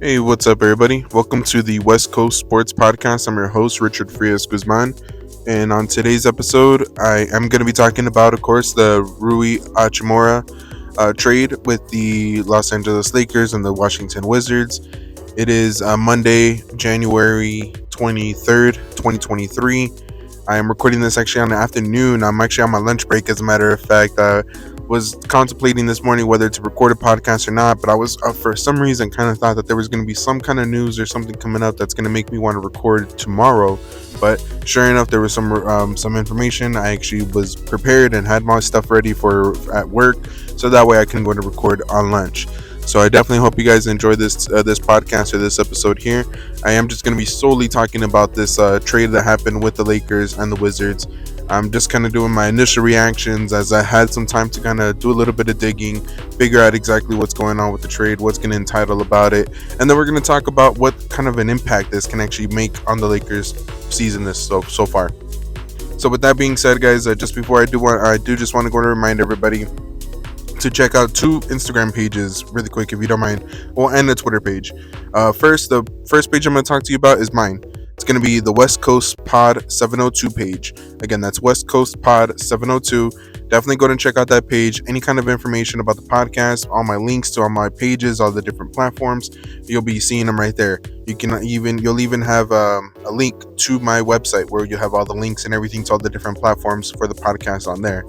Hey, what's up, everybody? Welcome to the West Coast Sports Podcast. I'm your host, Richard Frias Guzman. And on today's episode, I am going to be talking about, of course, the Rui Hachimura trade with the Los Angeles Lakers and the Washington Wizards. It is Monday, January 23rd, 2023. I am recording this actually on the afternoon. I'm actually on my lunch break, as a matter of fact. Was contemplating this morning whether to record a podcast or not, but I was for some reason kind of thought that there was going to be some kind of news or something coming up that's going to make me want to record tomorrow. But sure enough, there was some information. I actually was prepared and had my stuff ready for at work, so that way I can go to record on lunch. So I definitely hope you guys enjoy this podcast or this episode here. I am just going to be solely talking about this trade that happened with the Lakers and the Wizards. I'm just kind of doing my initial reactions as I had some time to kind of do a little bit of digging, figure out exactly what's going on with the trade, what's going to entitle about it, and then we're going to talk about what kind of an impact this can actually make on the Lakers season so far. So with that being said, guys, just before I do just want to go to remind everybody to check out two Instagram pages really quick, if you don't mind, and a Twitter page. The first page I'm going to talk to you about is mine. It's going to be the West Coast Pod 702 page. Again, that's West Coast Pod 702. Definitely go and check out that page. Any kind of information about the podcast, all my links to all my pages, all the different platforms, you'll be seeing them right there. You'll even have a link to my website where you have all the links and everything to all the different platforms for the podcast on there.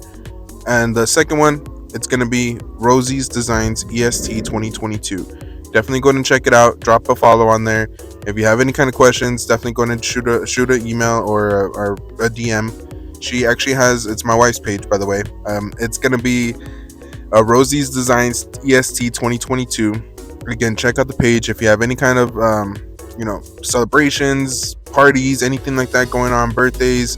And the second one, it's going to be Rosie's Designs EST 2022. Definitely go and check it out. Drop a follow on there. If you have any kind of questions, definitely go and shoot an email or a DM. She actually it's my wife's page, by the way. It's going to be Rosie's Designs EST 2022. Again, check out the page. If you have any kind of celebrations, parties, anything like that going on, birthdays,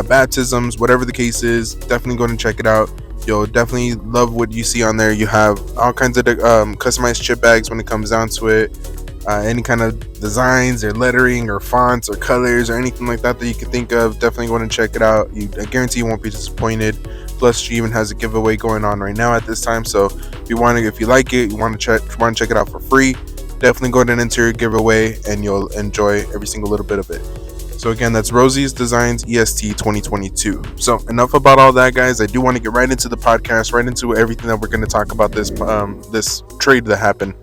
baptisms, whatever the case is, definitely go and check it out. You'll definitely love what you see on there. You have all kinds of customized chip bags when it comes down to it. Any kind of designs or lettering or fonts or colors or anything like that you can think of, definitely go and check it out. I guarantee you won't be disappointed. Plus, she even has a giveaway going on right now at this time. So if you like it, you want to check it out for free, definitely go ahead and enter your giveaway, and you'll enjoy every single little bit of it. So again, that's Rosie's Designs EST 2022. So enough about all that, guys. I do want to get right into the podcast, right into everything that we're going to talk about this trade that happened.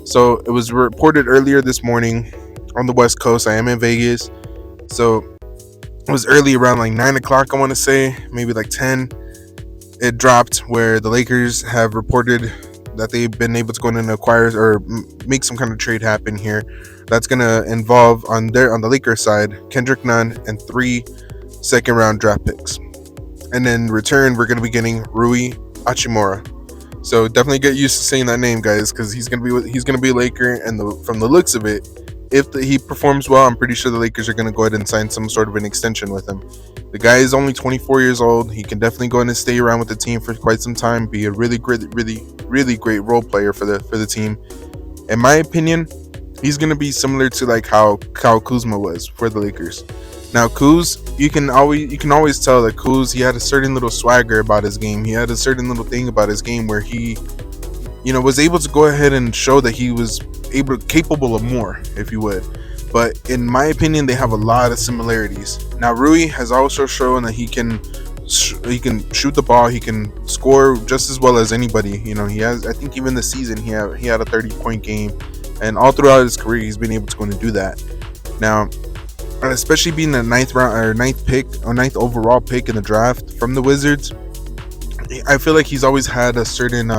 So it was reported earlier this morning on the West Coast. I am in Vegas. So it was early, around like 9 o'clock, I want to say, maybe like 10. It dropped where the Lakers have reported that they've been able to go in and acquire or make some kind of trade happen here. That's going to involve on the Lakers side, Kendrick Nunn and 3 second-round draft picks. And in return, we're going to be getting Rui Hachimura. So definitely get used to saying that name, guys, because he's going to be a Laker, and from the looks of it, if he performs well, I'm pretty sure the Lakers are going to go ahead and sign some sort of an extension with him. The guy is only 24 years old. He can definitely go in and stay around with the team for quite some time, be a really great role player for the team. In my opinion, he's going to be similar to like how Kyle Kuzma was for the Lakers. Now, Kuz, you can always tell that Kuz, he had a certain little swagger about his game. He had a certain little thing about his game where he, was able to go ahead and show that he was capable of more, if you would. But in my opinion, they have a lot of similarities. Now, Rui has also shown that he can shoot the ball. He can score just as well as anybody. He has. I think even this season he had a 30-point game, and all throughout his career he's been able to go and do that. Now, especially being the ninth overall pick in the draft from the Wizards, I feel like he's always had a certain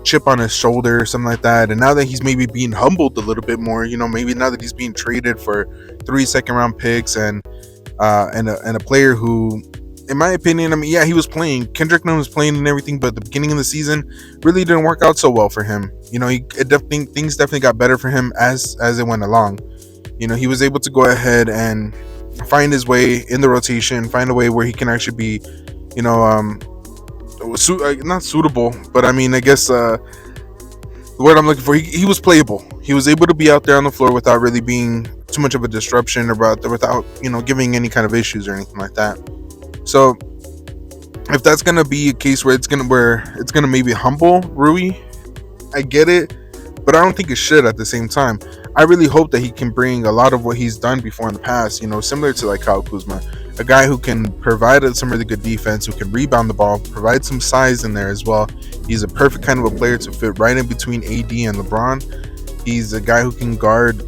chip on his shoulder or something like that. And now that he's maybe being humbled a little bit more, maybe now that he's being traded for 3 second-round picks and a player who, in my opinion, he was playing. Kendrick Nunn was playing and everything, but the beginning of the season really didn't work out so well for him. Things definitely got better for him as it went along. He was able to go ahead and find his way in the rotation, find a way where he can actually be, not suitable, but I guess the word I'm looking for, he was playable. He was able to be out there on the floor without really being too much of a disruption, without giving any kind of issues or anything like that. So if that's gonna be a case where it's gonna maybe humble Rui, I get it. but I don't think it should at the same time. I really hope that he can bring a lot of what he's done before in the past, similar to like Kyle Kuzma, a guy who can provide some really good defense, who can rebound the ball, provide some size in there as well. He's a perfect kind of a player to fit right in between AD and LeBron. He's a guy who can guard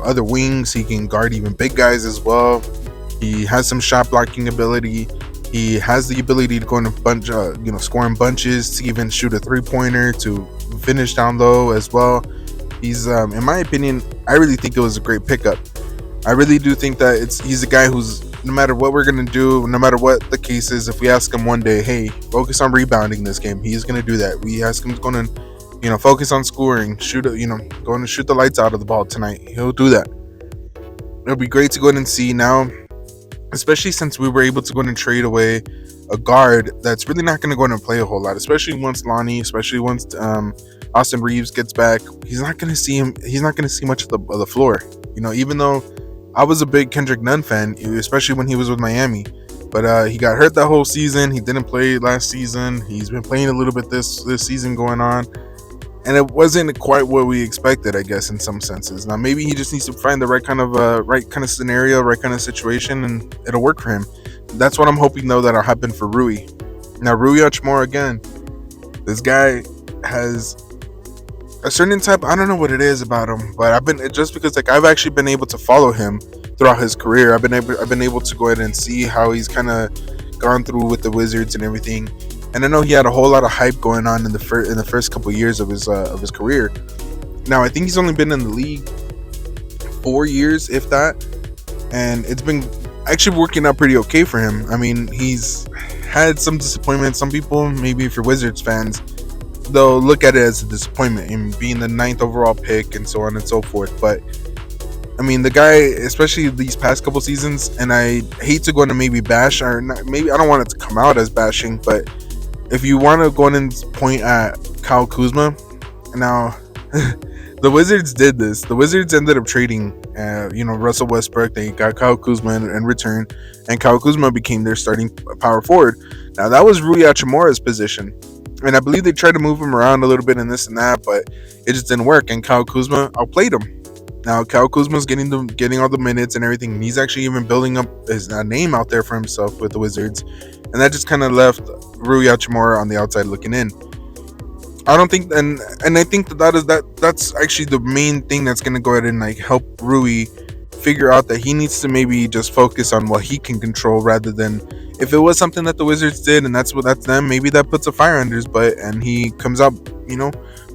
other wings. He can guard even big guys as well. He has some shot blocking ability. He has the ability to go in a bunch, score in bunches, to even shoot a 3-pointer, to finish down low as well. He's, in my opinion, I really think it was a great pickup. I really do think that he's a guy who's, no matter what we're gonna do, no matter what the case is, if we ask him one day, hey, focus on rebounding this game, he's gonna do that. We ask him to go and, focus on scoring, going to shoot the lights out of the ball tonight. He'll do that. It'll be great to go in and see now, especially since we were able to go in and trade away a guard that's really not going to go in and play a whole lot, especially once Lonnie, especially once Austin Reeves gets back. He's not going to see him. He's not going to see much of the floor. Even though I was a big Kendrick Nunn fan, especially when he was with Miami, but he got hurt that whole season. He didn't play last season. He's been playing a little bit this season going on, and it wasn't quite what we expected, I guess, in some senses. Now maybe he just needs to find the right kind of scenario, right kind of situation, and it'll work for him. That's what I'm hoping, though, that'll happen for Rui. Now, Rui Hachimura, again, this guy has a certain type. I don't know what it is about him, but just because I've actually been able to follow him throughout his career. I've been able to go ahead and see how he's kind of gone through with the Wizards and everything. And I know he had a whole lot of hype going on in the first couple years of his career. Now I think he's only been in the league 4 years, if that, and it's been actually working out pretty okay for him. I mean, he's had some disappointment. Some people, maybe if you're Wizards fans, they'll look at it as a disappointment in being the 9th overall pick and so on and so forth. But I mean, the guy, especially these past couple seasons, and I hate to go into maybe bash, or not, maybe I don't want it to come out as bashing, but if you want to go in and point at Kyle Kuzma, now the Wizards did this. The Wizards ended up trading, Russell Westbrook. They got Kyle Kuzma in return, and Kyle Kuzma became their starting power forward. Now that was Rui Hachimura's position, and I believe they tried to move him around a little bit and this and that, but it just didn't work. And Kyle Kuzma outplayed him. Now Kyle Kuzma's getting all the minutes and everything, and he's actually even building up his name out there for himself with the Wizards, and that just kind of left Rui Hachimura on the outside looking in. I don't think, and I think that's actually the main thing that's going to go ahead and help Rui figure out that he needs to maybe just focus on what he can control, rather than, if it was something that the Wizards did and that's them, maybe that puts a fire under his butt and he comes out,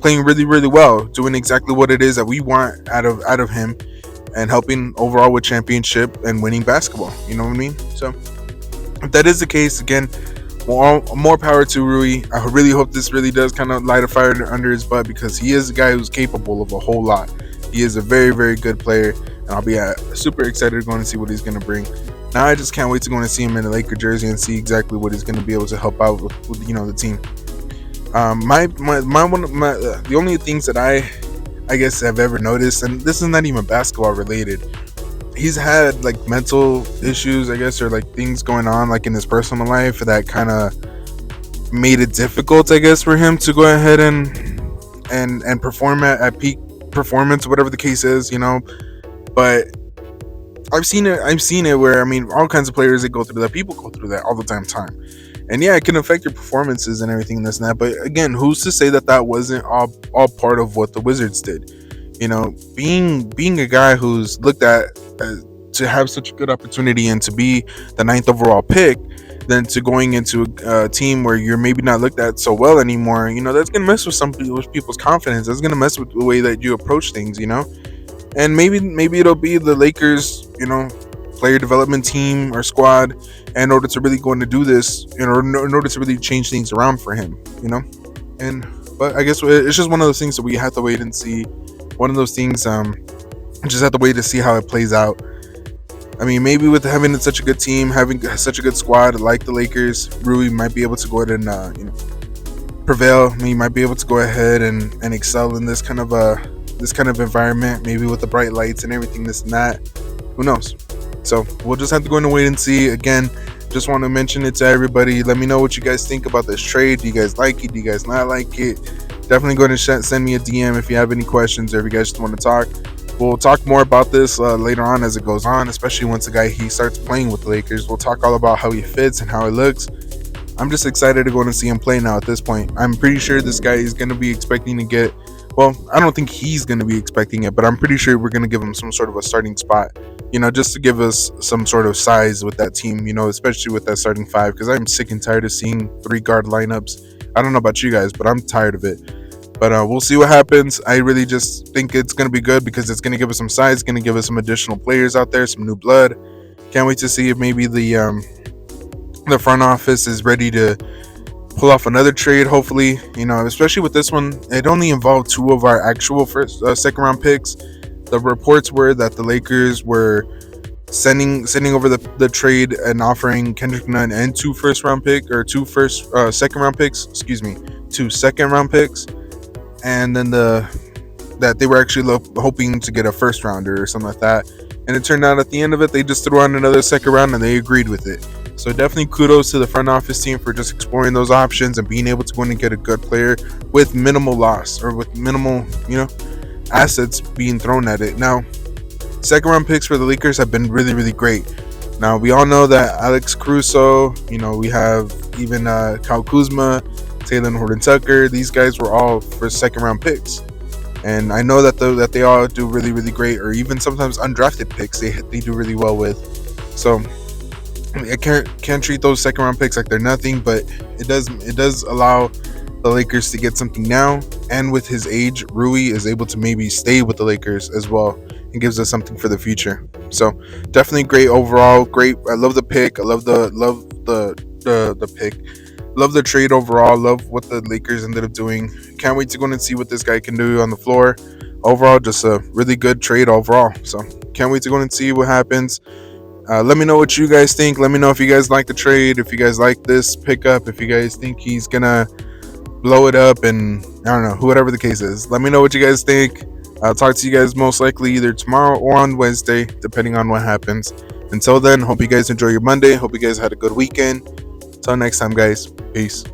playing really, really well, doing exactly what it is that we want out of him, and helping overall with championship and winning basketball. You know what I mean? So if that is the case, again, more power to Rui. I really hope this really does kind of light a fire under his butt, because he is a guy who's capable of a whole lot. He is a very, very good player, and I'll be super excited going to see what he's going to bring. Now I just can't wait to go and see him in a Laker jersey and see exactly what he's going to be able to help out with the team. The only things that I guess have ever noticed, and this is not even basketball related, he's had mental issues, I guess, or things going on in his personal life that kind of made it difficult, I guess, for him to go ahead and perform at peak performance, whatever the case is, But I've seen it where, I mean, all kinds of players that go through that, people go through that all the time. And yeah, it can affect your performances and everything and this and that. But again, who's to say that wasn't all part of what the Wizards did? Being a guy who's looked at to have such a good opportunity and to be the 9th overall pick, then to going into a team where you're maybe not looked at so well anymore, that's going to mess with people's confidence. That's going to mess with the way that you approach things, And maybe it'll be the Lakers, player development team or squad, in order to really go in to do this, in order to really change things around for him, But I guess it's just one of those things that we have to wait and see. One of those things, just have to wait to see how it plays out. I mean, maybe with having such a good team, having such a good squad like the Lakers, Rui might be able to go ahead and prevail. He might be able to go ahead and excel in this kind of environment, maybe with the bright lights and everything, this and that. Who knows? So we'll just have to go in and wait and see. Again, just want to mention it to everybody. Let me know what you guys think about this trade. Do you guys like it? Do you guys not like it? Definitely go and send me a DM if you have any questions or if you guys just want to talk. We'll talk more about this later on as it goes on, especially once the guy he starts playing with the Lakers. We'll talk all about how he fits and how it looks. I'm just excited to go and see him play now at this point. I'm pretty sure this guy is going to be expecting to get, well, I don't think he's going to be expecting it, but I'm pretty sure we're going to give him some sort of a starting spot, just to give us some sort of size with that team, especially with that starting five, because I'm sick and tired of seeing 3 guard lineups. I don't know about you guys, but I'm tired of it. But we'll see what happens. I really just think it's going to be good because it's going to give us some size, going to give us some additional players out there, some new blood. Can't wait to see if maybe the front office is ready to pull off another trade. Hopefully, especially with this one, it only involved 2 of our actual second round picks. The reports were that the Lakers were sending over the trade and offering Kendrick Nunn and 2 second round picks. Excuse me, 2 second round picks, and then that they were actually hoping to get a first rounder or something like that. And it turned out at the end of it, they just threw on another second round and they agreed with it. So definitely kudos to the front office team for just exploring those options and being able to go in and get a good player with minimal loss or with minimal, assets being thrown at it. Now, second round picks for the Lakers have been really, really great. Now, we all know that Alex Caruso, we have even Kyle Kuzma, Taylor Horton-Tucker. These guys were all for second round picks. And I know that they all do really, really great, or even sometimes undrafted picks they do really well with. So I can't treat those second round picks like they're nothing, but it does allow the Lakers to get something now. And with his age, Rui is able to maybe stay with the Lakers as well and gives us something for the future. So definitely great overall. Great. I love the pick. I love the pick. Love the trade overall. Love what the Lakers ended up doing. Can't wait to go and see what this guy can do on the floor. Overall, just a really good trade overall. So can't wait to go and see what happens. Let me know what you guys think. Let me know if you guys like the trade, if you guys like this pickup, if you guys think he's gonna blow it up, and I don't know, whatever the case is. Let me know what you guys think. I'll talk to you guys most likely either tomorrow or on Wednesday, depending on what happens. Until then, hope you guys enjoy your Monday. Hope you guys had a good weekend. Until next time, guys. Peace.